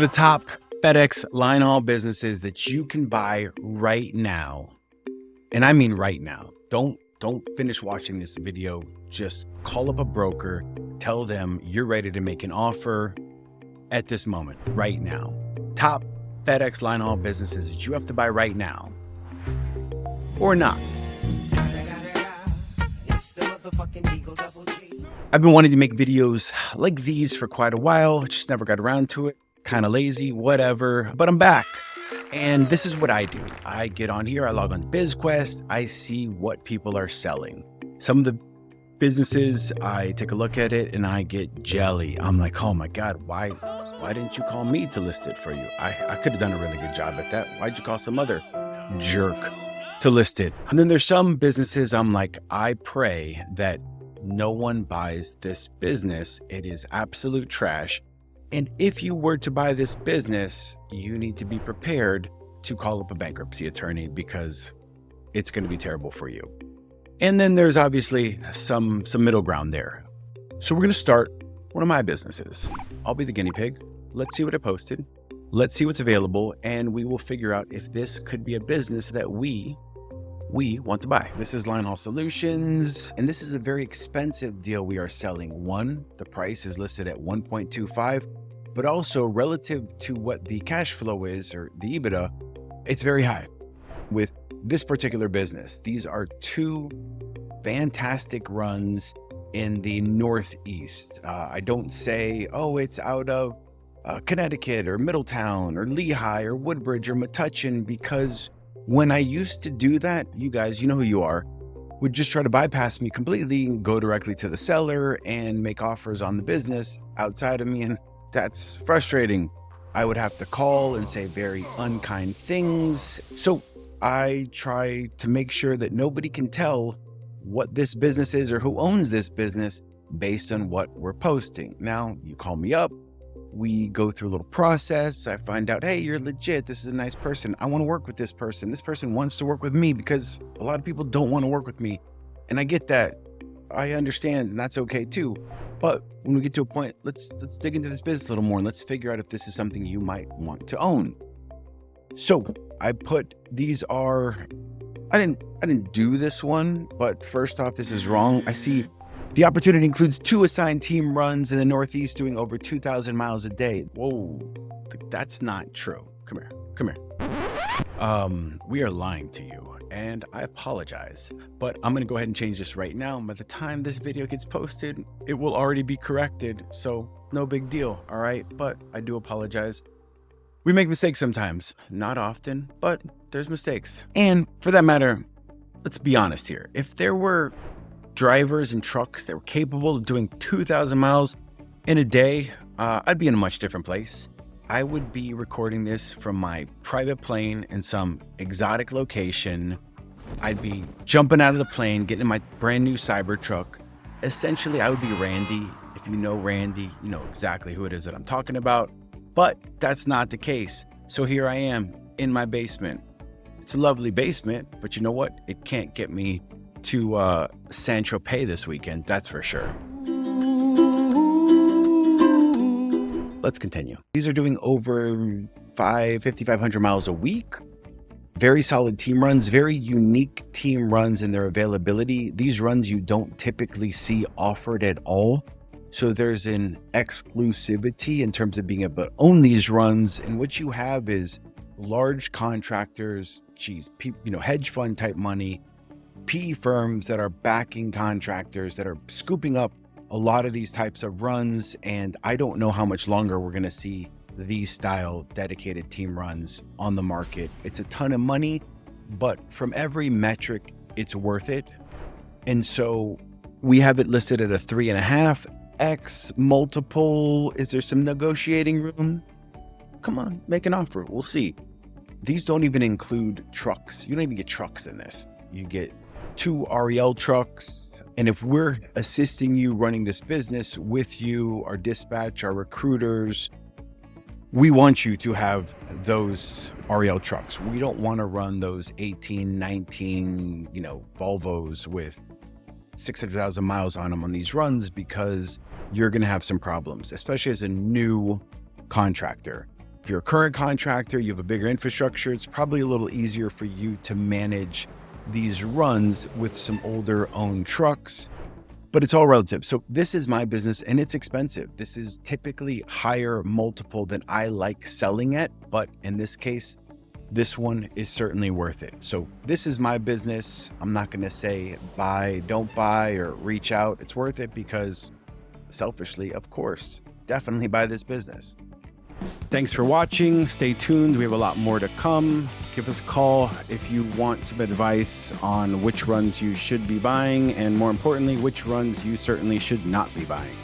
the top FedEx Linehaul businesses that you can buy right now. And I mean right now. Don't finish watching this video. Just call up a broker, tell them you're ready to make an offer at this moment, right now. Top FedEx Linehaul businesses that you have to buy right now. Or not. I've been wanting to make videos like these for quite a while. Just never got around to it. Kind of lazy, whatever, but I'm back. And this is what I do. I get on here, I log on BizQuest, I see what people are selling. Some of the businesses, I take a look at it and I get jelly. I'm like, oh my God, why didn't you call me to list it for you? I could have done a really good job at that. Why'd you call some other jerk to list it? And then there's some businesses I'm like, I pray that no one buys this business. It is absolute trash. And if you were to buy this business, you need to be prepared to call up a bankruptcy attorney because it's going to be terrible for you. And then there's obviously some middle ground there. So we're going to start one of my businesses. I'll be the guinea pig. Let's see what I posted. Let's see what's available. And we will figure out if this could be a business that we want to buy. This is Linehaul Solutions, and this is a very expensive deal we are selling. One, the price is listed at 1.25, but also relative to what the cash flow is, or the EBITDA, it's very high. With this particular business, these are two fantastic runs in the Northeast. I don't say, oh, it's out of Connecticut or Middletown or Lehigh or Woodbridge or Metuchen, because when I used to do that, you guys, you know who you are, would just try to bypass me completely and go directly to the seller and make offers on the business outside of me. And that's frustrating. I would have to call and say very unkind things. So I try to make sure that nobody can tell what this business is or who owns this business based on what we're posting. Now, you call me up. We go through a little process. I find out, hey, you're legit. This is a nice person. I want to work with this person. This person wants to work with me, because a lot of people don't want to work with me. And I get that. I understand, and that's okay too. But when we get to a point, let's dig into this business a little more and let's figure out if this is something you might want to own. So I put, these are, I didn't do this one, but first off, this is wrong. I see the opportunity includes 2 assigned team runs in the Northeast doing over 2,000 miles a day. Whoa, that's not true. Come here. We are lying to you, and I apologize, but I'm gonna go ahead and change this right now. By the time this video gets posted, it will already be corrected, so no big deal, all right? But I do apologize. We make mistakes sometimes, not often, but there's mistakes. And for that matter, let's be honest here. If there were drivers and trucks that were capable of doing 2,000 miles in a day, I'd be in a much different place. I would be recording this from my private plane in some exotic location. I'd be jumping out of the plane, getting in my brand new Cybertruck. Essentially, I would be Randy. If you know Randy, you know exactly who it is that I'm talking about. But that's not the case. So here I am in my basement. It's a lovely basement, but you know what? It can't get me to Saint-Tropez this weekend, that's for sure. Let's continue. These are doing over 5,500 miles a week. Very solid team runs, very unique team runs in their availability. These runs you don't typically see offered at all. So there's an exclusivity in terms of being able to own these runs. And what you have is large contractors, hedge fund type money, PE firms that are backing contractors that are scooping up a lot of these types of runs. And I don't know how much longer we're going to see these style dedicated team runs on the market. It's a ton of money, but from every metric, it's worth it. And so we have it listed at a 3.5x multiple. Is there some negotiating room? Come on, make an offer. We'll see. These don't even include trucks. You don't even get trucks in this. You get 2 REL trucks. And if we're assisting you running this business with you, our dispatch, our recruiters, we want you to have those REL trucks. We don't want to run those 18, 19, Volvos with 600,000 miles on them on these runs, because you're going to have some problems, especially as a new contractor. If you're a current contractor, you have a bigger infrastructure, it's probably a little easier for you to manage these runs with some older owned trucks, but it's all relative. So this is my business and it's expensive. This is typically higher multiple than I like selling at, but in this case, this one is certainly worth it. So this is my business. I'm not going to say buy, don't buy, or reach out. It's worth it because selfishly, of course, definitely buy this business. Thanks for watching. Stay tuned. We have a lot more to come. Give us a call if you want some advice on which runs you should be buying, and more importantly, which runs you certainly should not be buying.